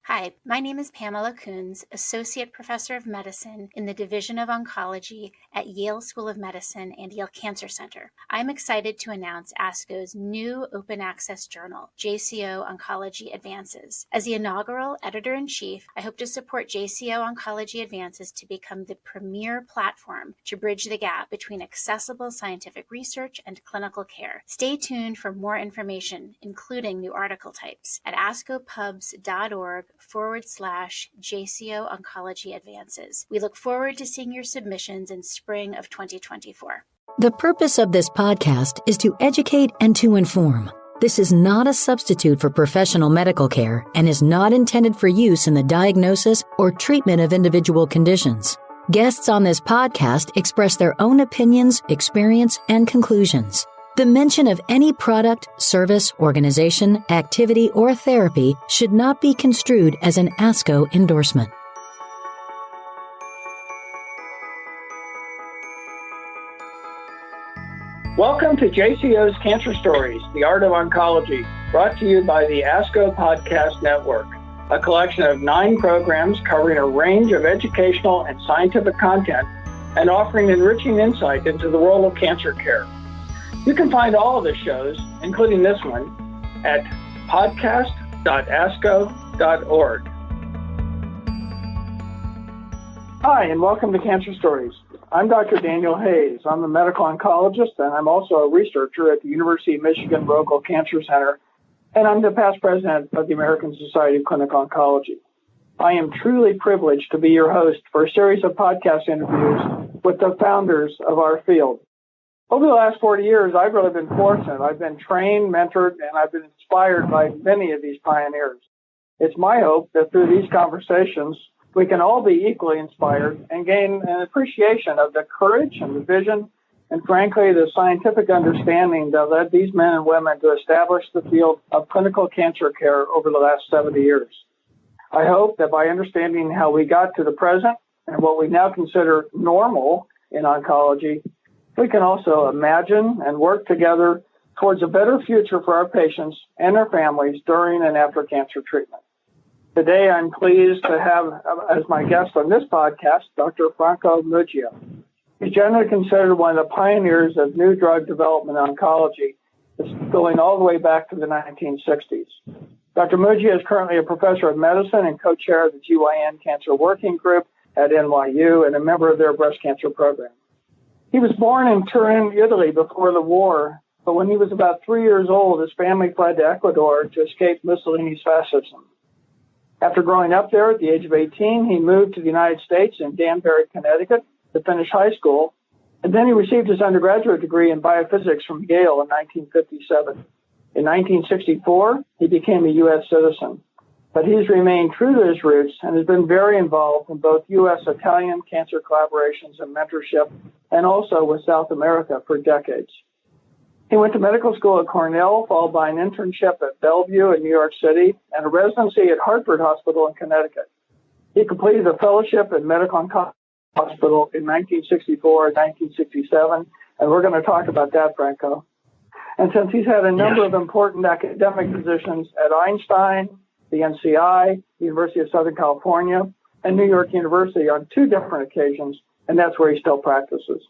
Hi, my name is Pamela Coons, Associate Professor of Medicine in the Division of Oncology at Yale School of Medicine and Yale Cancer Center. I'm excited to announce ASCO's new open access journal, JCO Oncology Advances. As the inaugural editor-in-chief, I hope to support JCO Oncology Advances to become the premier platform to bridge the gap between accessible scientific research and clinical care. Stay tuned for more information, including new article types, at ascopubs.org/JCO Oncology Advances. We look forward to seeing your submissions in spring of 2024. The purpose of this podcast is to educate and to inform. This is not a substitute for professional medical care and is not intended for use in the diagnosis or treatment of individual conditions. Guests on this podcast express their own opinions, experience, and conclusions. The mention of any product, service, organization, activity, or therapy should not be construed as an ASCO endorsement. Welcome to JCO's Cancer Stories, the Art of Oncology, brought to you by the ASCO Podcast Network, a collection of 9 programs covering a range of educational and scientific content and offering enriching insight into the world of cancer care. You can find all of the shows, including this one, at podcast.asco.org. Hi, and welcome to Cancer Stories. I'm Dr. Daniel Hayes. I'm a medical oncologist, and I'm also a researcher at the University of Michigan Rogel Cancer Center, and I'm the past president of the American Society of Clinical Oncology. I am truly privileged to be your host for a series of podcast interviews with the founders of our field. Over the last 40 years, I've really been fortunate. I've been trained, mentored, and I've been inspired by many of these pioneers. It's my hope that through these conversations, we can all be equally inspired and gain an appreciation of the courage and the vision and, frankly, the scientific understanding that led these men and women to establish the field of clinical cancer care over the last 70 years. I hope that by understanding how we got to the present and what we now consider normal in oncology, we can also imagine and work together towards a better future for our patients and their families during and after cancer treatment. Today, I'm pleased to have as my guest on this podcast, Dr. Franco Muggia. He's generally considered one of the pioneers of new drug development in oncology, going all the way back to the 1960s. Dr. Muggia is currently a professor of medicine and co-chair of the GYN Cancer Working Group at NYU and a member of their breast cancer program. He was born in Turin, Italy before the war, but when he was about 3 years old, his family fled to Ecuador to escape Mussolini's fascism. After growing up there at the age of 18, he moved to the United States in Danbury, Connecticut to finish high school, and then he received his undergraduate degree in biophysics from Yale in 1957. In 1964, he became a U.S. citizen, but he's remained true to his roots and has been very involved in both U.S.-Italian cancer collaborations and mentorship, and also with South America for decades. He went to medical school at Cornell, followed by an internship at Bellevue in New York City and a residency at Hartford Hospital in Connecticut. He completed a fellowship at Medical Oncology Hospital in 1964 and 1967, and we're going to talk about that, Franco. And since he's had a number of important academic positions at Einstein, the NCI, the University of Southern California, and New York University on 2 different occasions, and that's where he still practices.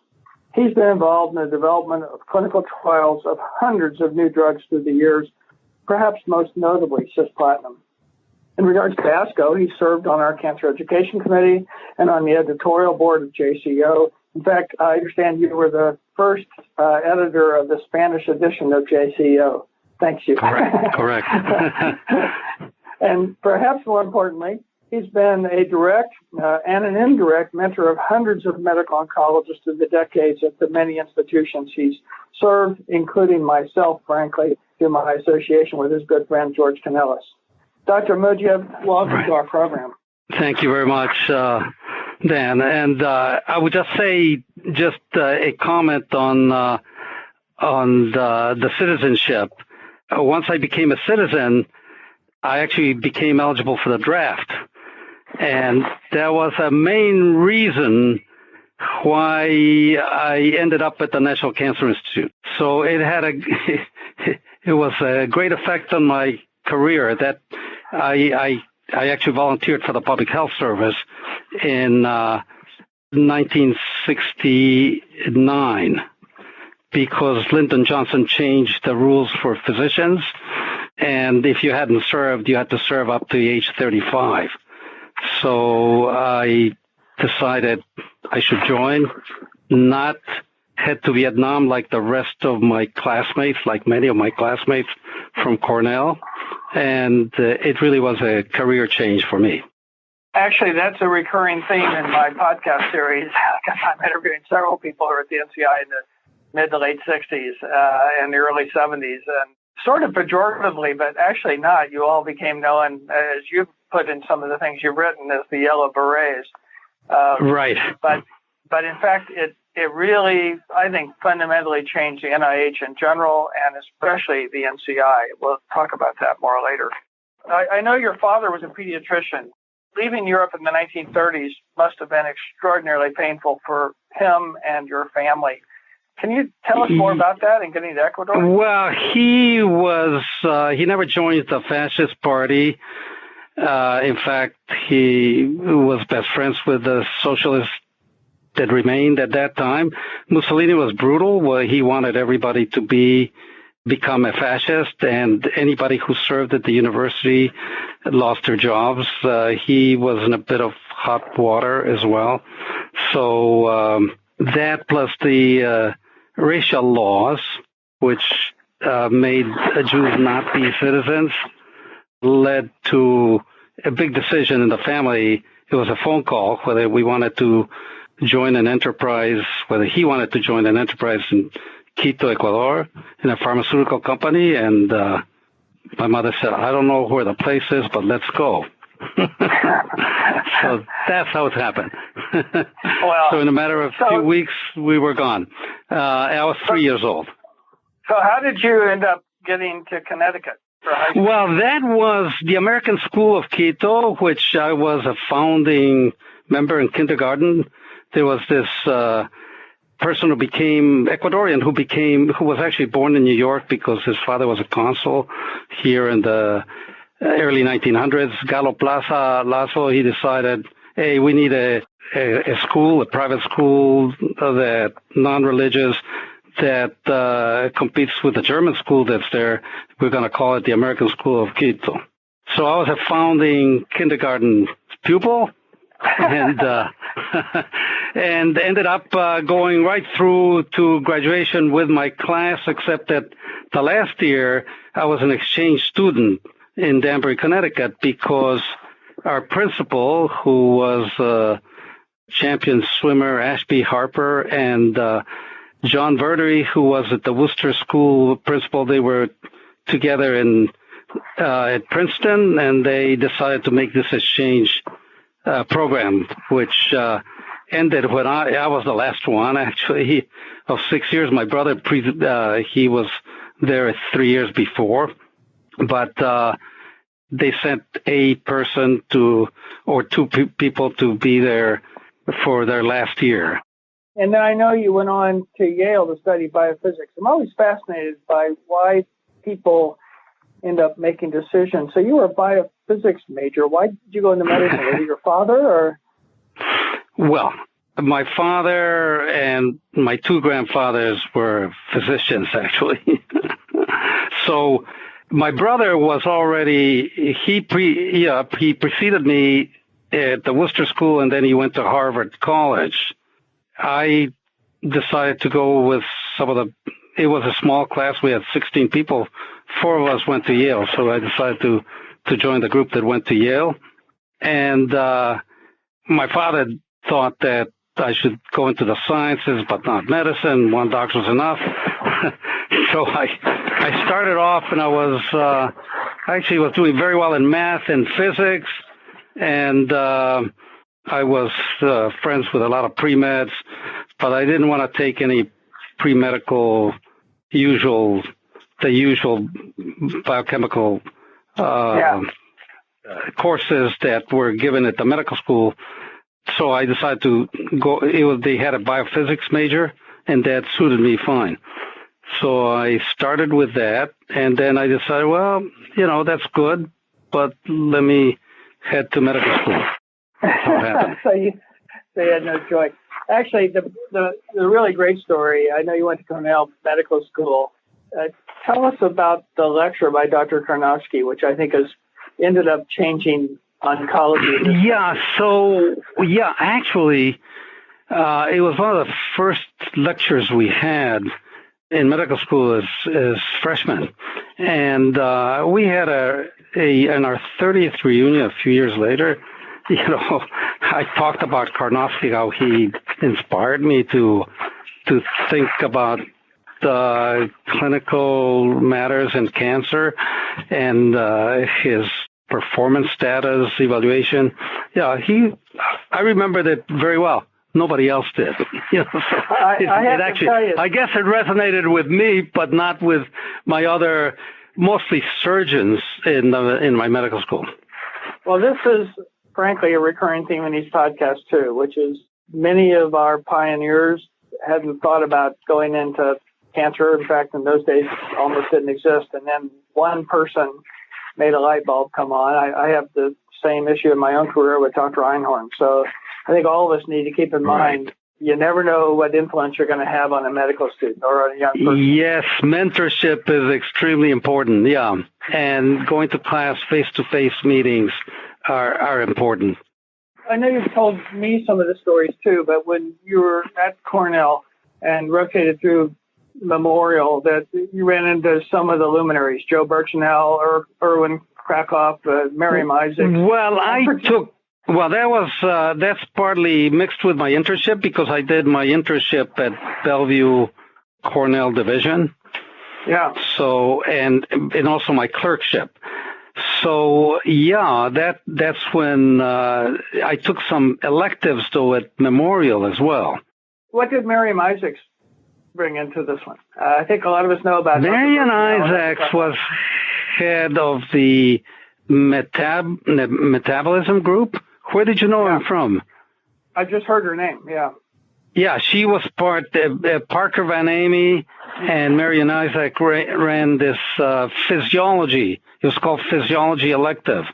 He's been involved in the development of clinical trials of hundreds of new drugs through the years, perhaps most notably cisplatin. In regards to ASCO, he served on our Cancer Education Committee and on the editorial board of JCO. In fact, I understand you were the first editor of the Spanish edition of JCO. Thanks you. Correct. And perhaps more importantly, he's been a direct and an indirect mentor of hundreds of medical oncologists through the decades at the many institutions he's served, including myself, frankly, through my association with his good friend, George Canellis. Dr. Muggia, welcome to our program. Thank you very much, Dan. And I would just say a comment on the citizenship. Once I became a citizen, I actually became eligible for the draft. And that was a main reason why I ended up at the National Cancer Institute. So it had it was a great effect on my career that I I actually volunteered for the Public Health Service in 1969 because Lyndon Johnson changed the rules for physicians. And if you hadn't served, you had to serve up to age 35. So I decided I should join, not head to Vietnam like the rest of my classmates, like many of my classmates from Cornell. And it really was a career change for me. Actually, that's a recurring theme in my podcast series because I'm interviewing several people who are at the NCI in the mid to late 60s and the early 70s. And sort of pejoratively, but actually not. You all became known, as you've put in some of the things you've written, as the Yellow Berets. Right. But in fact, it really, I think, fundamentally changed the NIH in general and especially the NCI. We'll talk about that more later. I know your father was a pediatrician. Leaving Europe in the 1930s must have been extraordinarily painful for him and your family. Can you tell us more about that and getting to Ecuador? Well, he never joined the fascist party. In fact, he was best friends with the socialists that remained at that time. Mussolini was brutal. Well, he wanted everybody to become a fascist, and anybody who served at the university lost their jobs. He was in a bit of hot water as well. So that plus the racial laws, which made Jews not be citizens, led to a big decision in the family. It was a phone call whether we wanted to join an enterprise, whether he wanted to join an enterprise in Quito, Ecuador, in a pharmaceutical company. And my mother said, I don't know where the place is, but let's go. So that's how it happened. Well, so in a matter of few weeks, we were gone. I was 3 years old. So how did you end up getting to Connecticut for high school? Well, that was the American School of Quito, which I was a founding member in kindergarten. There was this person who became Ecuadorian, who was actually born in New York because his father was a consul here in the early 1900s. Galo Plaza Lazo, he decided, hey, we need a school, a private school that non-religious, that competes with the German school that's there. We're going to call it the American School of Quito. So I was a founding kindergarten pupil and and ended up going right through to graduation with my class, except that the last year I was an exchange student in Danbury, Connecticut, because our principal, who was champion swimmer Ashby Harper, and John Verdery, who was at the Worcester School principal, they were together at Princeton, and they decided to make this exchange program, which ended when I was the last one, actually, of 6 years. My brother, he was there 3 years before, but they sent a person or two people to be there for their last year. And then I know you went on to Yale to study biophysics. I'm always fascinated by why people end up making decisions. So you were a biophysics major. Why did you go into medicine? Was it your father or? Well, my father and my two grandfathers were physicians, actually. So my brother was already, he preceded me at the Worcester School, and then he went to Harvard College. I decided to go with it was a small class. We had 16 people. 4 of us went to Yale, so I decided to join the group that went to Yale. And my father thought that I should go into the sciences, but not medicine. 1 doctor was enough. So I started off, and I was was doing very well in math and physics, and I was friends with a lot of pre-meds, but I didn't want to take any pre-medical usual biochemical courses that were given at the medical school. So I decided to go. They had a biophysics major, and that suited me fine. So I started with that, and then I decided, well, that's good, but let me head to medical school. That's how it happened. So you had no choice. Actually, the really great story, I know you went to Cornell Medical School. Tell us about the lecture by Dr. Karnofsky, which I think has ended up changing oncology. Actually, it was one of the first lectures we had in medical school as freshmen. And we had in our 30th reunion a few years later, I talked about Karnofsky, how he inspired me to think about the clinical matters in cancer and his performance status evaluation. Yeah, I remembered it very well. Nobody else did. I guess it resonated with me, but not with my other, mostly surgeons in my medical school. Well, this is frankly a recurring theme in these podcasts too, which is many of our pioneers hadn't thought about going into cancer. In fact, in those days, it almost didn't exist. And then one person made a light bulb come on. I have the same issue in my own career with Dr. Einhorn. So I think all of us need to keep in mind, you never know what influence you're going to have on a medical student or on a young person. Yes, mentorship is extremely important. Yeah. And going to class, face-to-face meetings are important. I know you've told me some of the stories too, but when you were at Cornell and rotated through Memorial, that you ran into some of the luminaries, Joe Birchnell, Erwin Krakoff, Miriam Isaacs. That's partly mixed with my internship because I did my internship at Bellevue Cornell Division. Yeah. So, and also my clerkship. So, yeah, that's when I took some electives, though, at Memorial as well. What did Miriam Isaacs bring into this one? I think a lot of us know about Miriam Isaacs was head of the metabolism group. Where did you know her from? I just heard her name, yeah. Yeah, she was Parker Van Amy and Marion Isaac ran this physiology. It was called physiology elective.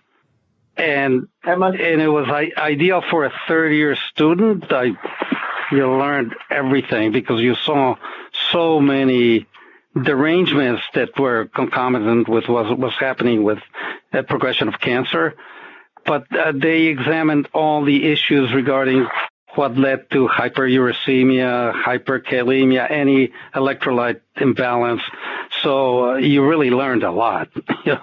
And it was ideal for a third-year student. You learned everything because you saw so many derangements that were concomitant with what was happening with progression of cancer. But they examined all the issues regarding what led to hyperuricemia, hyperkalemia, any electrolyte imbalance. So you really learned a lot. So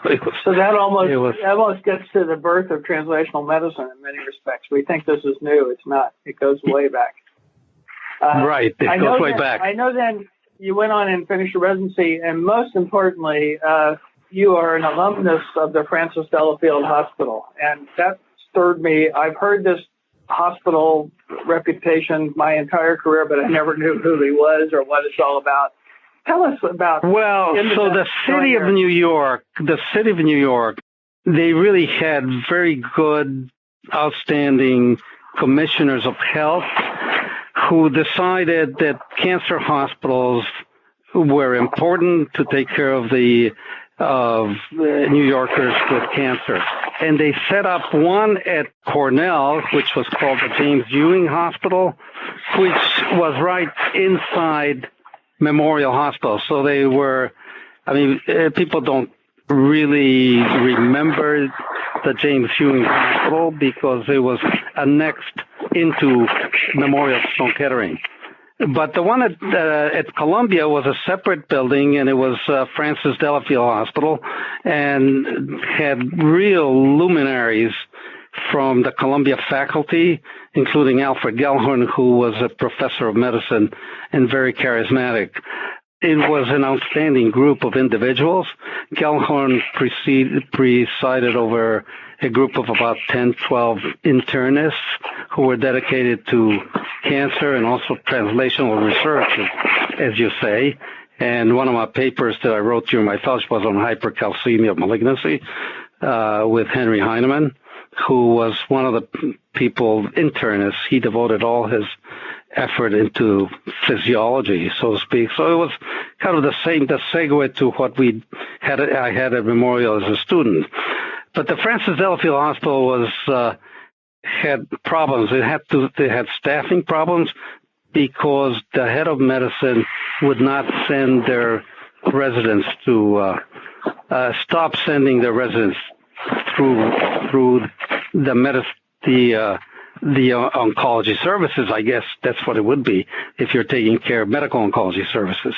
that almost gets to the birth of translational medicine in many respects. We think this is new. It's not. It goes way back. Right. It goes way back. I know then you went on and finished your residency, and most importantly, you are an alumnus of the Francis Delafield Hospital, and that stirred me. I've heard this hospital reputation my entire career, but I never knew who he was or what it's all about. Tell us about. Well, so the city of New York, they really had very good, outstanding commissioners of health who decided that cancer hospitals were important to take care of the New Yorkers with cancer. And they set up one at Cornell, which was called the James Ewing Hospital, which was right inside Memorial Hospital. So they were, people don't really remember the James Ewing Hospital because it was annexed into Memorial Sloan Kettering. But the one at Columbia was a separate building, and it was Francis Delafield Hospital, and had real luminaries from the Columbia faculty, including Alfred Gellhorn, who was a professor of medicine and very charismatic. It was an outstanding group of individuals. Gellhorn presided over a group of about 10, 12 internists who were dedicated to cancer and also translational research, as you say. And one of my papers that I wrote during my fellowship was on hypercalcemia of malignancy with Henry Heinemann, who was one of the internists. He devoted all his effort into physiology, so to speak. So it was kind of the segue to what I had at Memorial as a student. But the Francis Delafield Hospital had problems. They had staffing problems because the head of medicine would not send their residents to stop sending their residents through the oncology services. I guess that's what it would be if you're taking care of medical oncology services.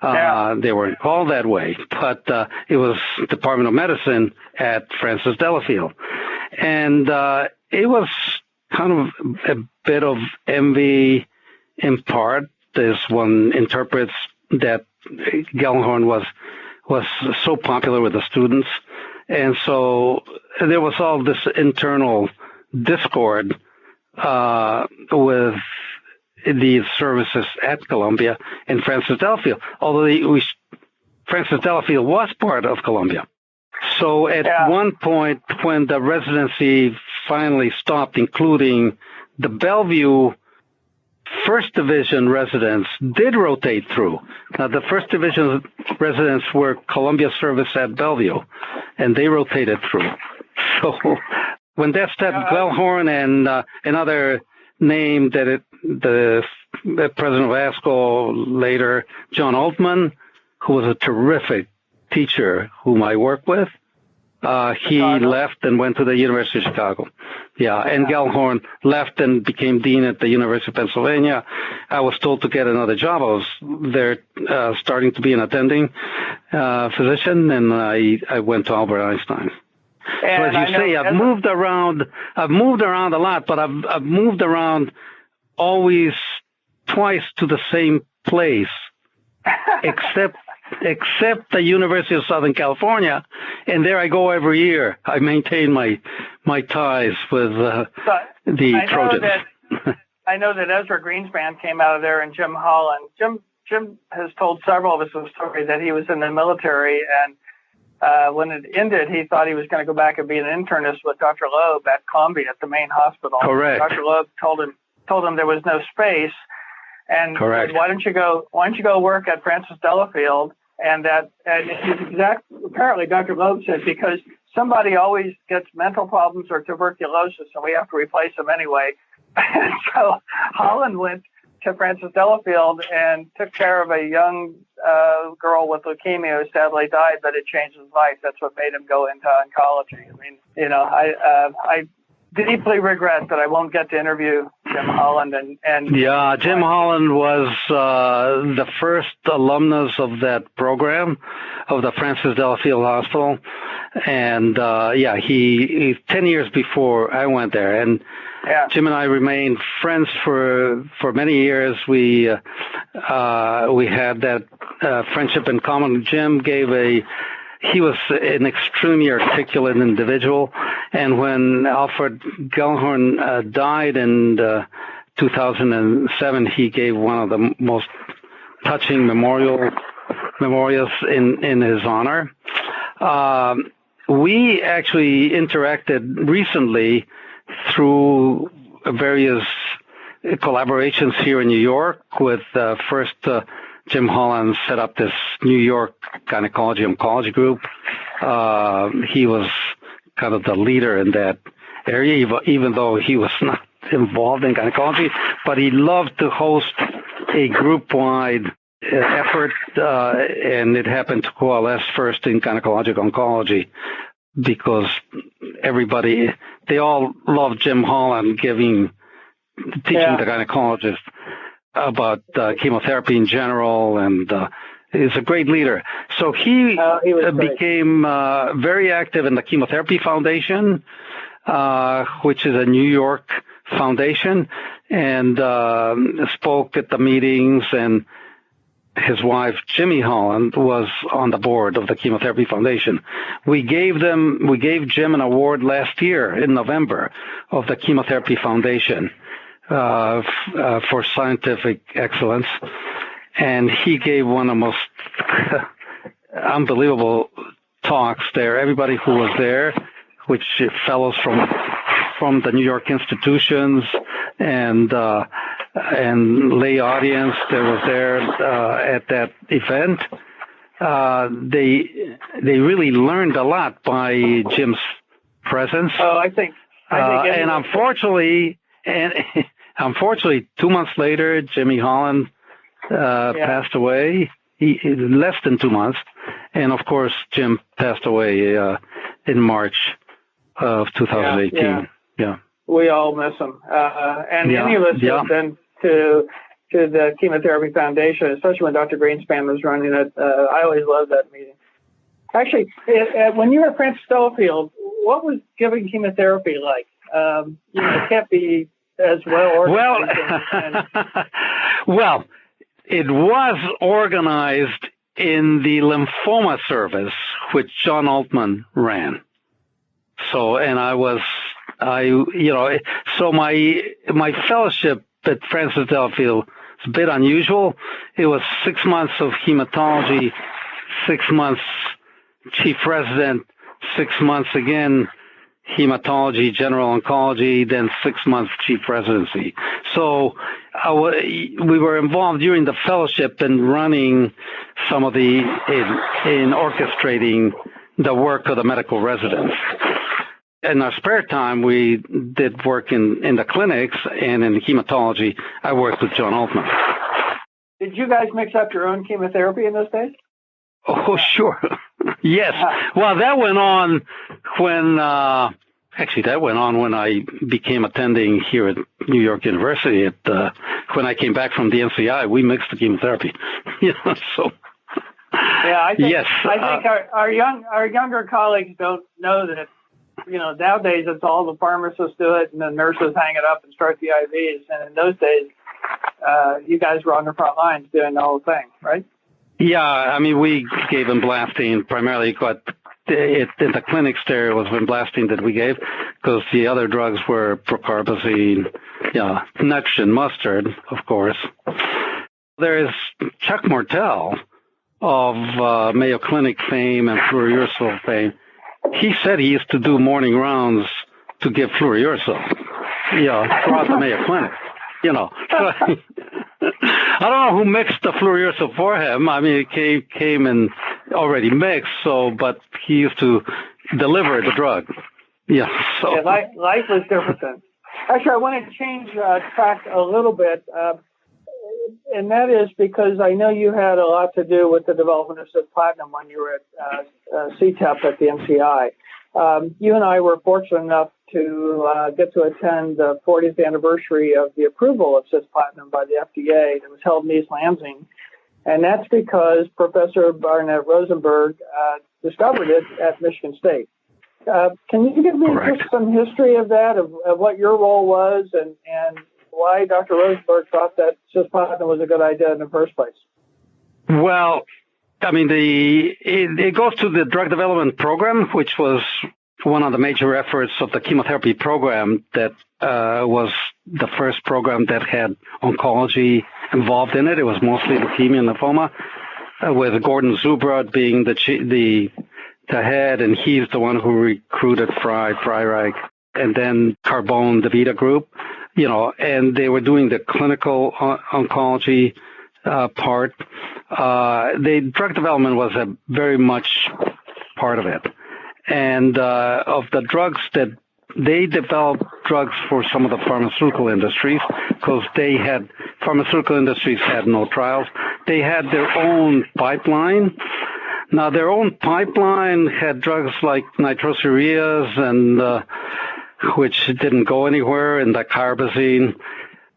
They weren't called that way, but it was Department of Medicine at Francis Delafield. And it was kind of a bit of envy in part, as one interprets that Gellhorn was so popular with the students. And so there was all this internal discord with these services at Columbia and Francis Delafield, although Francis Delafield was part of Columbia. So at one point, when the residency finally stopped, including the Bellevue First Division residents did rotate through. Now, the First Division residents were Columbia service at Bellevue, and they rotated through. So when that said, Gellhorn and another name that the president of ASCO later, John Altman, who was a terrific teacher whom I worked with, he left and went to the University of Chicago. And Gellhorn left and became dean at the University of Pennsylvania. I was told to get another job. I was there starting to be an attending physician, and I went to Albert Einstein. So as you say, I've moved around a lot, but I've moved around always twice to the same place, except the University of Southern California, and there I go every year. I maintain my ties with the Trojans. I know that Ezra Greenspan came out of there, and Jim Holland. Jim has told several of us a story that he was in the military, and when it ended, he thought he was going to go back and be an internist with Dr. Loeb at Columbia at the main hospital. Correct. Dr. Loeb told him there was no space, and said, why don't you go work at Francis Delafield? And apparently Dr. Loeb said, because somebody always gets mental problems or tuberculosis, and we have to replace them anyway. And so Holland went to Francis Delafield and took care of a young girl with leukemia who sadly died, but it changed his life. That's what made him go into oncology. I mean, I deeply regret that I won't get to interview Jim Holland. Jim Holland was the first alumnus of that program, of the Francis Delafield Hospital. And he 10 years before I went there. And Jim and I remained friends for many years. We had that friendship in common. Jim he was an extremely articulate individual, and when Alfred Gellhorn died in 2007, he gave one of the most touching memorials in his honor. We actually interacted recently through various collaborations here in New York with first Jim Holland set up this New York gynecology oncology group. He was kind of the leader in that area, even though he was not involved in gynecology, but he loved to host a group-wide effort, and it happened to coalesce first in gynecologic oncology because they all loved Jim Holland teaching the gynecologist about chemotherapy in general, and he's a great leader. So he became very active in the Chemotherapy Foundation, which is a New York foundation, and spoke at the meetings, and his wife, Jimmy Holland, was on the board of the Chemotherapy Foundation. We gave Jim an award last year in November of the Chemotherapy Foundation for scientific excellence, and he gave one of the most unbelievable talks there. Everybody who was there, which fellows from the New York institutions and lay audience that was there at that event, they really learned a lot by Jim's presence. Oh, I think and unfortunately, 2 months later, Jimmy Holland passed away. Less than 2 months, and of course, Jim passed away in March of 2018. Yeah. We all miss him, and any of us have been to the Chemotherapy Foundation, especially when Dr. Greenspan was running it. I always loved that meeting. Actually, when you were at Francis Delafield, what was giving chemotherapy like? It can't be as well organized. Well, it was organized in the lymphoma service, which John Altman ran. So, and so my fellowship at Francis Delafield is a bit unusual. It was 6 months of hematology, 6 months chief resident, 6 months again hematology, general oncology, then 6 months chief residency. So we were involved during the fellowship in running some of in orchestrating the work of the medical residents. In our spare time, we did work in the clinics, and in hematology, I worked with John Altman. Did you guys mix up your own chemotherapy in those days? Oh, sure. Yes. Well, that went on when I became attending here at New York University. When I came back from the NCI, we mixed the chemotherapy. So. Yeah, I think our younger colleagues don't know that. Nowadays it's all the pharmacists do it, and the nurses hang it up and start the IVs. And in those days, you guys were on the front lines doing the whole thing, right? Yeah, I mean, we gave vinblastine primarily, but in the clinics there it was vinblastine that we gave, because the other drugs were procarbazine, nitrogen mustard, of course. There is Chuck Martel of Mayo Clinic fame and fluorouracil fame. He said he used to do morning rounds to give fluorouracil, throughout the Mayo Clinic, So, I don't know who mixed the fluorouracil for him. I mean, it came in already mixed, but he used to deliver the drug. Yeah, so. Yeah, life was different then. Actually, I want to change track a little bit, and that is because I know you had a lot to do with the development of cisplatin when you were at CTEP at the NCI. You and I were fortunate enough to get to attend the 40th anniversary of the approval of cisplatin by the FDA. It was held in East Lansing, and that's because Professor Barnett Rosenberg discovered it at Michigan State. Can you give me just some history of that, of what your role was, and why Dr. Rosenberg thought that cisplatin was a good idea in the first place? Well, I mean, it goes to the drug development program, which was one of the major efforts of the chemotherapy program that was the first program that had oncology involved in it. It was mostly leukemia and lymphoma, with Gordon Zubrod being the head, and he's the one who recruited Freireich, and then Carbone, the Vita group, and they were doing the clinical oncology part. The drug development was a very much part of it. And of the drugs that they developed drugs for some of the pharmaceutical industries, because pharmaceutical industries had no trials. They had their own pipeline. Now, their own pipeline had drugs like nitrosoureas, and which didn't go anywhere, and dicarbazine.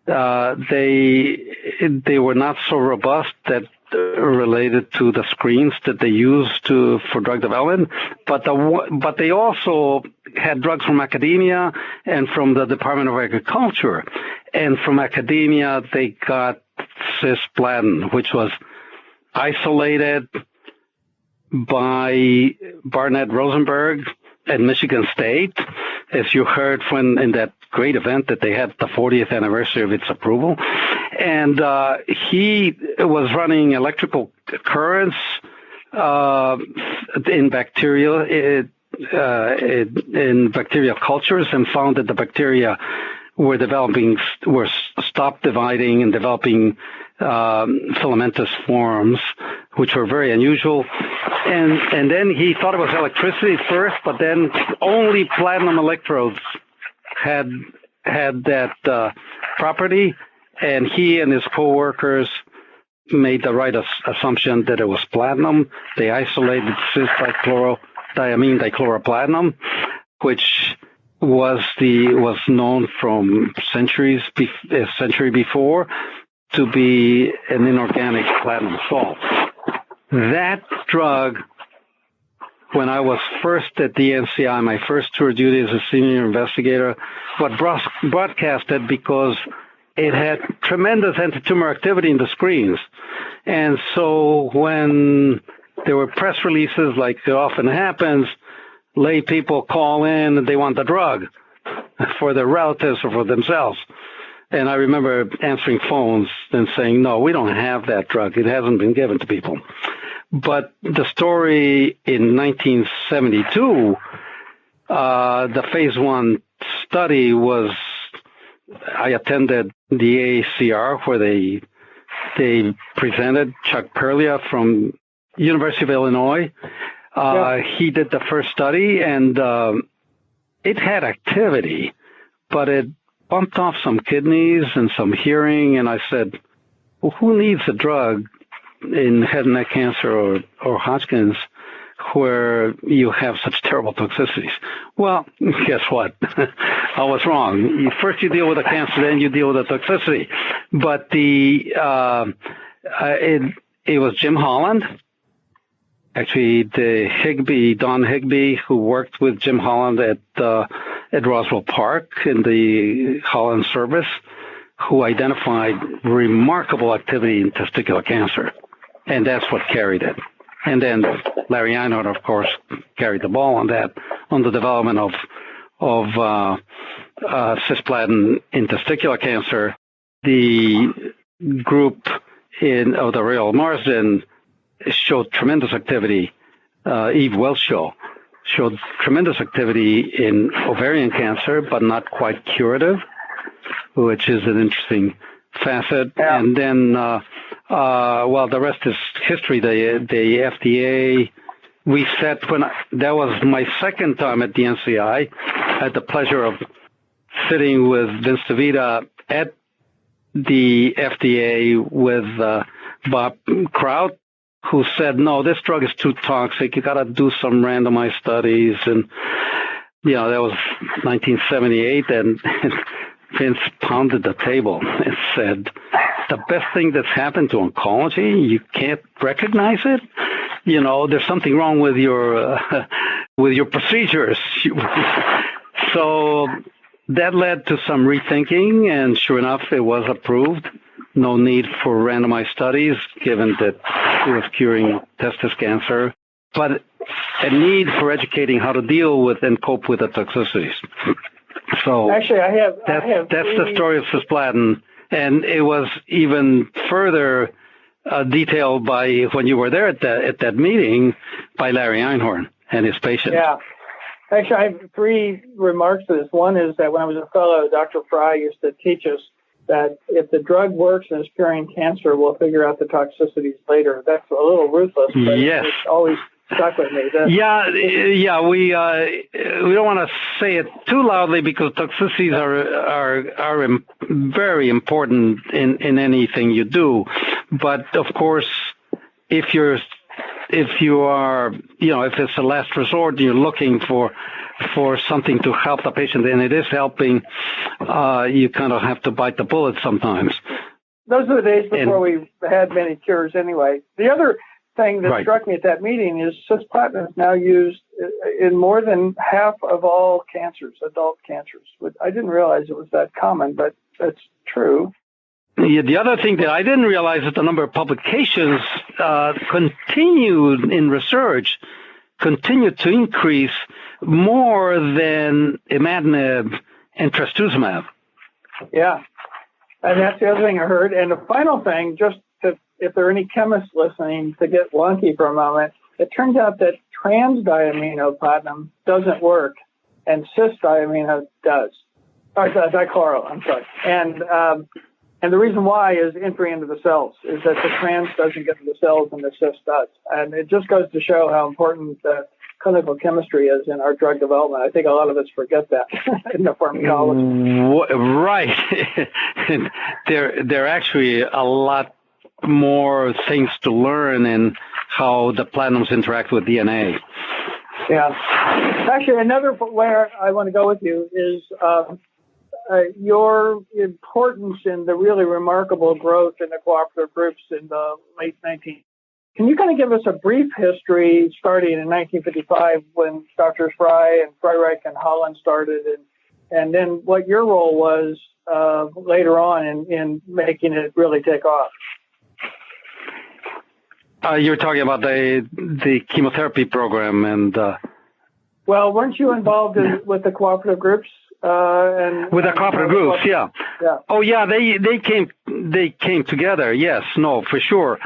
They were not so robust that related to the screens that they used for drug development, but they also had drugs from academia and from the Department of Agriculture, and from academia they got cisplatin, which was isolated by Barnett Rosenberg at Michigan State, as you heard in that great event that they had the 40th anniversary of its approval. And he was running electrical currents in bacterial cultures, and found that the bacteria were stopped dividing and developing filamentous forms, which were very unusual. And then he thought it was electricity first, but then only platinum electrodes had that property, and he and his co-workers made the right assumption that it was platinum. They isolated cis-diamine dichloropplatinum, which was known from a century before to be an inorganic platinum salt. That drug, when I was first at the NCI, my first tour of duty as a senior investigator, was broadcasted because it had tremendous anti-tumor activity in the screens. And so when there were press releases, like it often happens, lay people call in and they want the drug for their relatives or for themselves. And I remember answering phones and saying, no, we don't have that drug. It hasn't been given to people. But the story in 1972, the phase 1 study was, I attended the AACR where they presented Chuck Perlia from University of Illinois. He did the first study, and it had activity, but it bumped off some kidneys and some hearing. And I said, well, who needs a drug in head and neck cancer or Hodgkin's where you have such terrible toxicities? Well, guess what? I was wrong. First you deal with the cancer, then you deal with the toxicity. But it was Jim Holland, actually Don Higby, who worked with Jim Holland at Roswell Park in the Holland service, who identified remarkable activity in testicular cancer. And that's what carried it. And then Larry Einhorn, of course, carried the ball on that, on the development of cisplatin in testicular cancer. The group of the Royal Marsden showed tremendous activity. Eve Welch showed tremendous activity in ovarian cancer, but not quite curative, which is an interesting facet. Yeah. And then, the rest is history. The FDA, that was my second time at the NCI. I had the pleasure of sitting with Vince DeVita at the FDA with Bob Kraut, who said, no, this drug is too toxic. You got to do some randomized studies. And, that was 1978. And Vince pounded the table and said, the best thing that's happened to oncology, you can't recognize it. There's something wrong with your procedures. So that led to some rethinking, and sure enough, it was approved. No need for randomized studies, given that it was curing testis cancer, but a need for educating how to deal with and cope with the toxicities. So actually, that's the story of cisplatin, and it was even further detailed by, when you were there at that meeting, by Larry Einhorn and his patients. Yeah. Actually, I have 3 remarks to this. One is that when I was a fellow, Dr. Fry used to teach us that if the drug works and is curing cancer, we'll figure out the toxicities later. That's a little ruthless, but yes. It's always stuck with me. We don't want to say it too loudly because toxicities are very important in anything you do. But of course, if you are, if it's a last resort, and you're looking for something to help the patient, and it is helping, you kind of have to bite the bullet sometimes. Those are the days before we had many cures anyway. The other thing that struck me at that meeting is cisplatin is now used in more than half of all cancers, adult cancers. I didn't realize it was that common, but that's true. The other thing that I didn't realize is the number of publications continued to increase more than imatinib and trastuzumab. Yeah, and that's the other thing I heard. And the final thing, just if there are any chemists listening, to get wonky for a moment, it turns out that trans-diaminoplatinum doesn't work, and cis-diamino does. Dichloral, I'm sorry. And the reason why is entry into the cells, is that the trans doesn't get to the cells and the cis does. And it just goes to show how important clinical chemistry is in our drug development. I think a lot of us forget that in the pharmacology. Right. There are actually a lot more things to learn in how the platinums interact with DNA. Yeah. Actually, another where I want to go with you is your importance in the really remarkable growth in the cooperative groups in the late 19th. Can you kind of give us a brief history starting in 1955 when Drs. Fry and Freireich and Holland started, and then what your role was later on in making it really take off? You're talking about the chemotherapy program and... Well, weren't you involved with the cooperative groups? With the cooperative groups, yeah. Oh, yeah, they came together. Yes, no, for sure.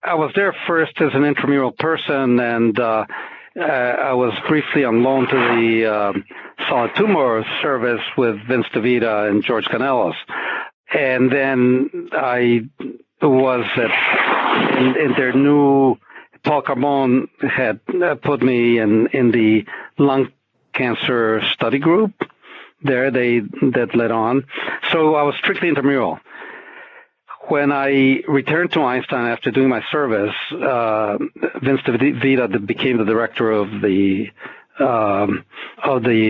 I was there first as an intramural person, and I was briefly on loan to the solid tumor service with Vince DeVita and George Canellos. And then I was in their new... Paul Carbone had put me in the lung cancer study group there that led on. So I was strictly intramural. When I returned to Einstein after doing my service, Vince DeVita became the director of the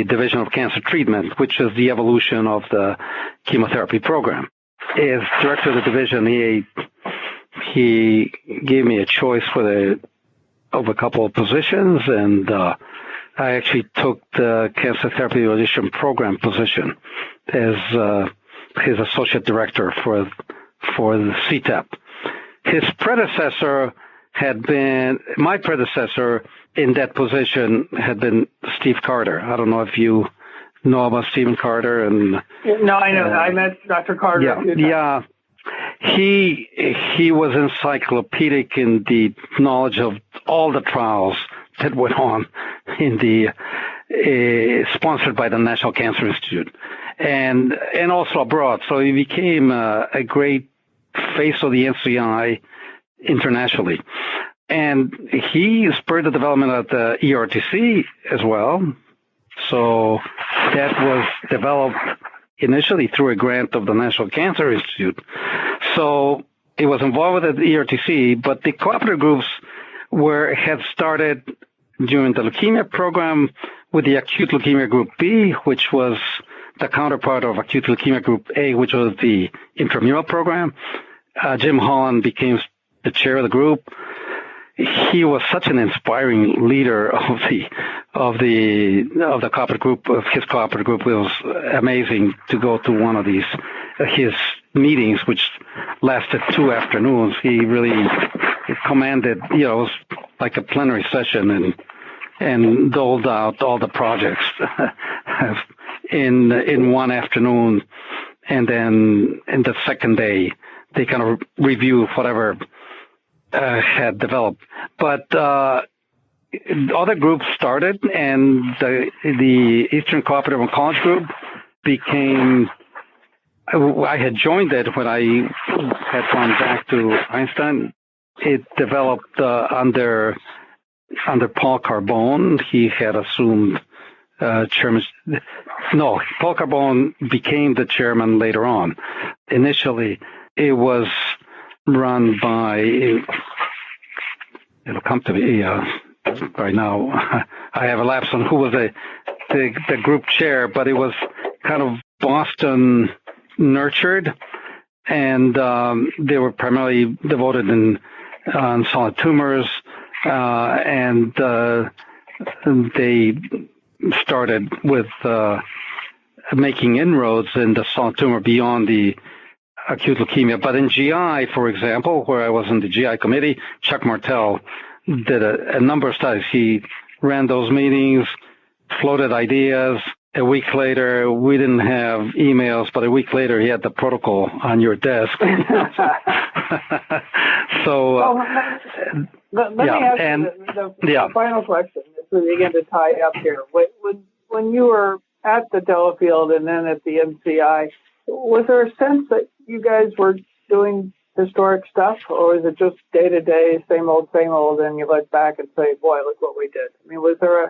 Division of Cancer Treatment, which is the evolution of the chemotherapy program. As director of the division, he gave me a choice of a couple of positions, and I actually took the cancer therapy evaluation program position as his associate director for the CTEP. My predecessor in that position had been Steve Carter. I don't know if you know about Stephen Carter. No, I know. I met Dr. Carter a few times. Yeah. He was encyclopedic in the knowledge of all the trials that went on in the sponsored by the National Cancer Institute and also abroad. So he became a great face of the NCI internationally. And he spurred the development of the ERTC as well. So that was developed initially through a grant of the National Cancer Institute. So it was involved with the ERTC, but the cooperative groups had started during the leukemia program with the acute leukemia group B, which was the counterpart of acute leukemia group A, which was the intramural program. Jim Holland became the chair of the group. He was such an inspiring leader of the cooperative group, of his cooperative group. It was amazing to go to one of his meetings, which lasted 2 afternoons. He really commanded, it was like a plenary session and doled out all the projects in one afternoon. And then in the second day, they kind of review whatever had developed. But other groups started, and the Eastern Cooperative Oncology Group became... I had joined it when I had gone back to Einstein. It developed under Paul Carbone. He had assumed chairman. No, Paul Carbone became the chairman later on. Initially, it was run by... It'll come to me right now. I have a lapse on who was the group chair, but it was kind of Boston nurtured, and they were primarily devoted on solid tumors, and they started with making inroads in the solid tumor beyond the acute leukemia. But in GI, for example, where I was in the GI committee, Chuck Martell did a number of studies. He ran those meetings, floated ideas. A week later, we didn't have emails, but a week later, he had the protocol on your desk. So, let me ask you the final question to begin to tie up here. When you were at the Delafield and then at the NCI, was there a sense that you guys were doing historic stuff, or is it just day-to-day, same old, and you look back and say, boy, look what we did? I mean, was there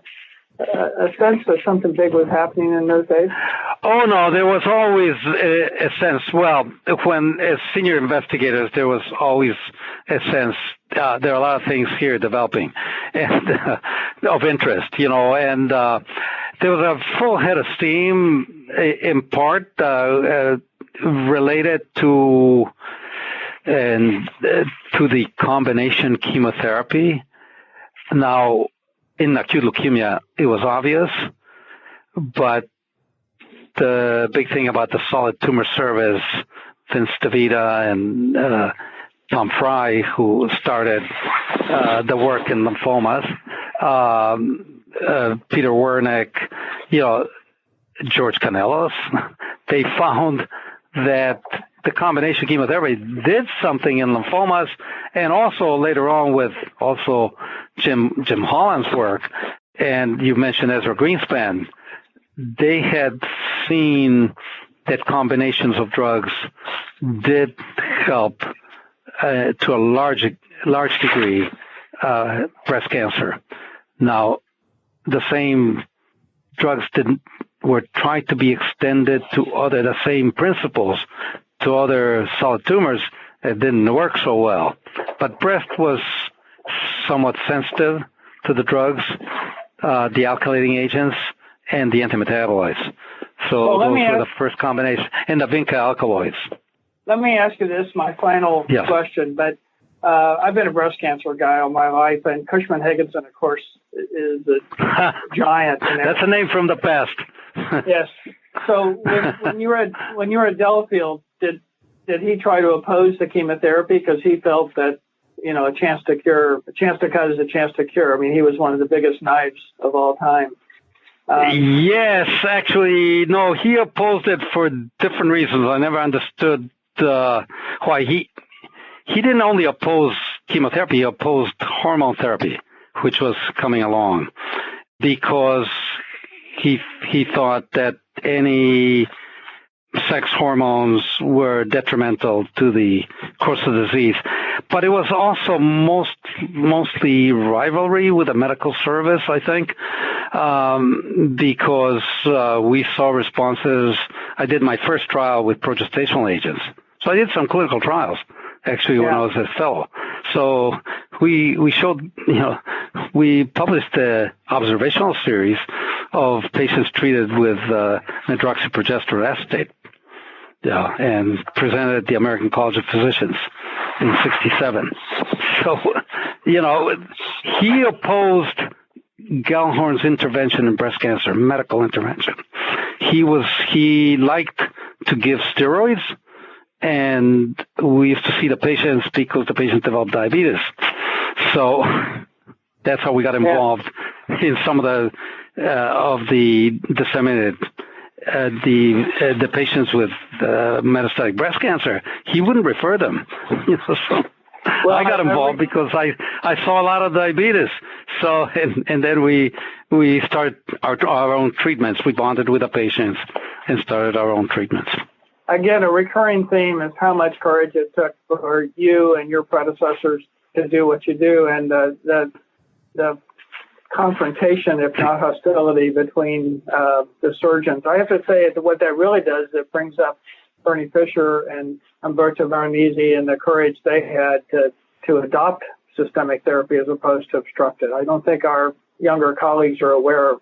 a sense that something big was happening in those days? Oh, no, there was always a sense. Well, when as senior investigators, there was always a sense there are a lot of things here developing and of interest, and there was a full head of steam, in part related to the combination chemotherapy. Now, in acute leukemia, it was obvious, but the big thing about the solid tumor service, Vince DeVita and Tom Fry, who started the work in lymphomas, Peter Wernick, George Canellos, they found that the combination chemotherapy did something in lymphomas, and also later on with also Jim Holland's work, and you mentioned Ezra Greenspan, they had seen that combinations of drugs did help to a large degree breast cancer. Now, the same drugs were tried to be extended to the same principles to other solid tumors. It didn't work so well. But breast was somewhat sensitive to the drugs, the alkylating agents, and the antimetabolites. So those were the first combination, and the Vinca alkaloids. Let me ask you this, my final question, but I've been a breast cancer guy all my life, and Cushman Higginson, of course, is a giant. That's a name from the past. Yes. So when you were at Delafield, did he try to oppose the chemotherapy because he felt that a chance to cut is a chance to cure? I mean, he was one of the biggest knives of all time. Yes, actually, no, he opposed it for different reasons. I never understood why he didn't only oppose chemotherapy, he opposed hormone therapy, which was coming along, because he thought that any sex hormones were detrimental to the course of the disease. But it was also mostly rivalry with the medical service, I think, because we saw responses. I did my first trial with progestational agents. So I did some clinical trials, actually, when I was a fellow. So we showed, we published the observational series of patients treated with medroxyprogesterone acetate, and presented at the American College of Physicians in '67. So, he opposed Gellhorn's intervention in breast cancer, medical intervention. He liked to give steroids, and we used to see the patients because the patients developed diabetes. So that's how we got involved in some of the disseminated the patients with metastatic breast cancer. He wouldn't refer them. So I got involved because I saw a lot of diabetes. So and then we started our own treatments. We bonded with the patients and started our own treatments. Again, a recurring theme is how much courage it took for you and your predecessors to do what you do, and the confrontation, if not hostility, between the surgeons. I have to say that what that really does, it brings up Bernie Fisher and Umberto Veronese and the courage they had to adopt systemic therapy as opposed to obstruct it. I don't think our younger colleagues are aware of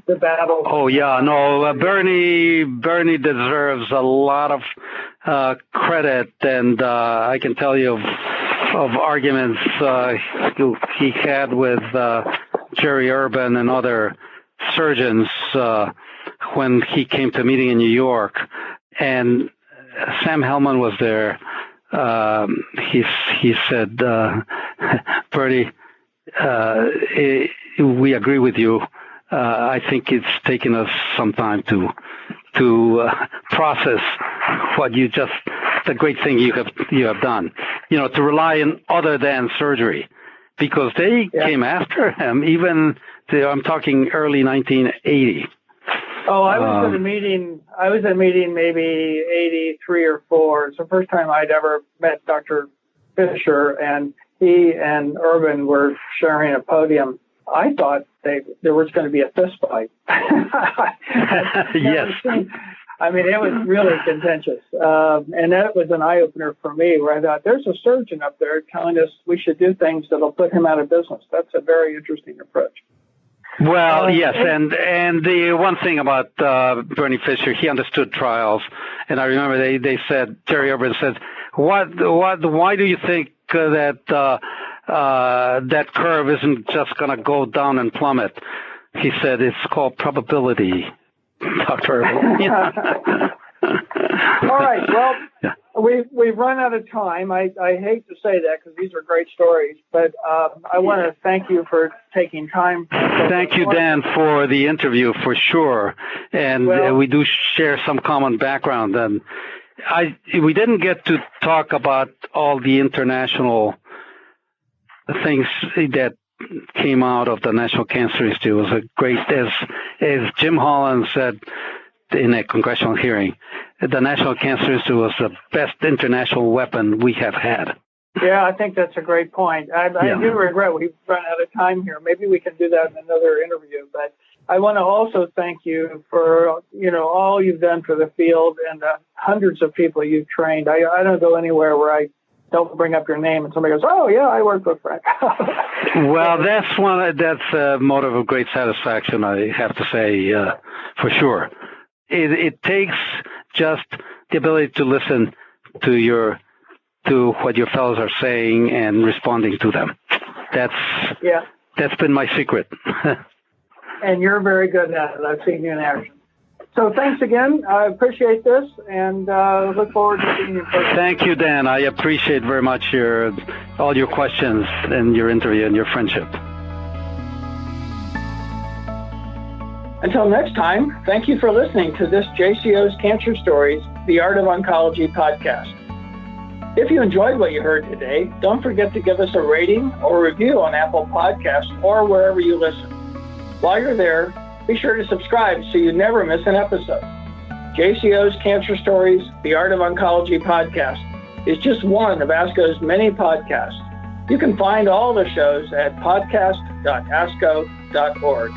the battle. Oh, yeah, no, Bernie deserves a lot of credit, and I can tell you of arguments he had with Jerry Urban and other surgeons when he came to a meeting in New York. And Sam Hellman was there. He said, Bertie, we agree with you. I think it's taken us some time to process what the great thing you have done, to rely on other than surgery, because they came after him, I'm talking early 1980. Oh, I was at a meeting. Maybe 83 or 4. It's the first time I'd ever met Dr. Fisher, and he and Urban were sharing a podium. I thought there was going to be a fist fight. Yes. I mean, it was really contentious. And that was an eye-opener for me, where I thought, there's a surgeon up there telling us we should do things that'll put him out of business. That's a very interesting approach. Well, yes, and the one thing about Bernie Fisher, he understood trials, and I remember they said, Jerry Urban said, why do you think that that curve isn't just going to go down and plummet? He said, it's called probability, Dr. Urban. All right, well, we've run out of time. I hate to say that because these are great stories, but I want to thank you for taking time. Thank you, Dan, for the interview, for sure. And we do share some common background. And we didn't get to talk about all the international things that came out of the National Cancer Institute. It was a great, as Jim Holland said in a congressional hearing, the National Cancer Institute was the best international weapon we have had. Yeah, I think that's a great point. I do regret we've run out of time here. Maybe we can do that in another interview. But I want to also thank you for, all you've done for the field and the hundreds of people you've trained. I don't go anywhere where I don't bring up your name and somebody goes, oh, yeah, I worked with Frank. Well, that's a motive of great satisfaction, I have to say, for sure. It takes just the ability to listen to what your fellows are saying and responding to them. That's been my secret. And you're very good at it. I've seen you in action. So thanks again. I appreciate this, and look forward to seeing you in person. Thank you, Dan. I appreciate very much all your questions and your interview and your friendship. Until next time, thank you for listening to this JCO's Cancer Stories, the Art of Oncology podcast. If you enjoyed what you heard today, don't forget to give us a rating or review on Apple Podcasts or wherever you listen. While you're there, be sure to subscribe so you never miss an episode. JCO's Cancer Stories, the Art of Oncology podcast is just one of ASCO's many podcasts. You can find all the shows at podcast.asco.org.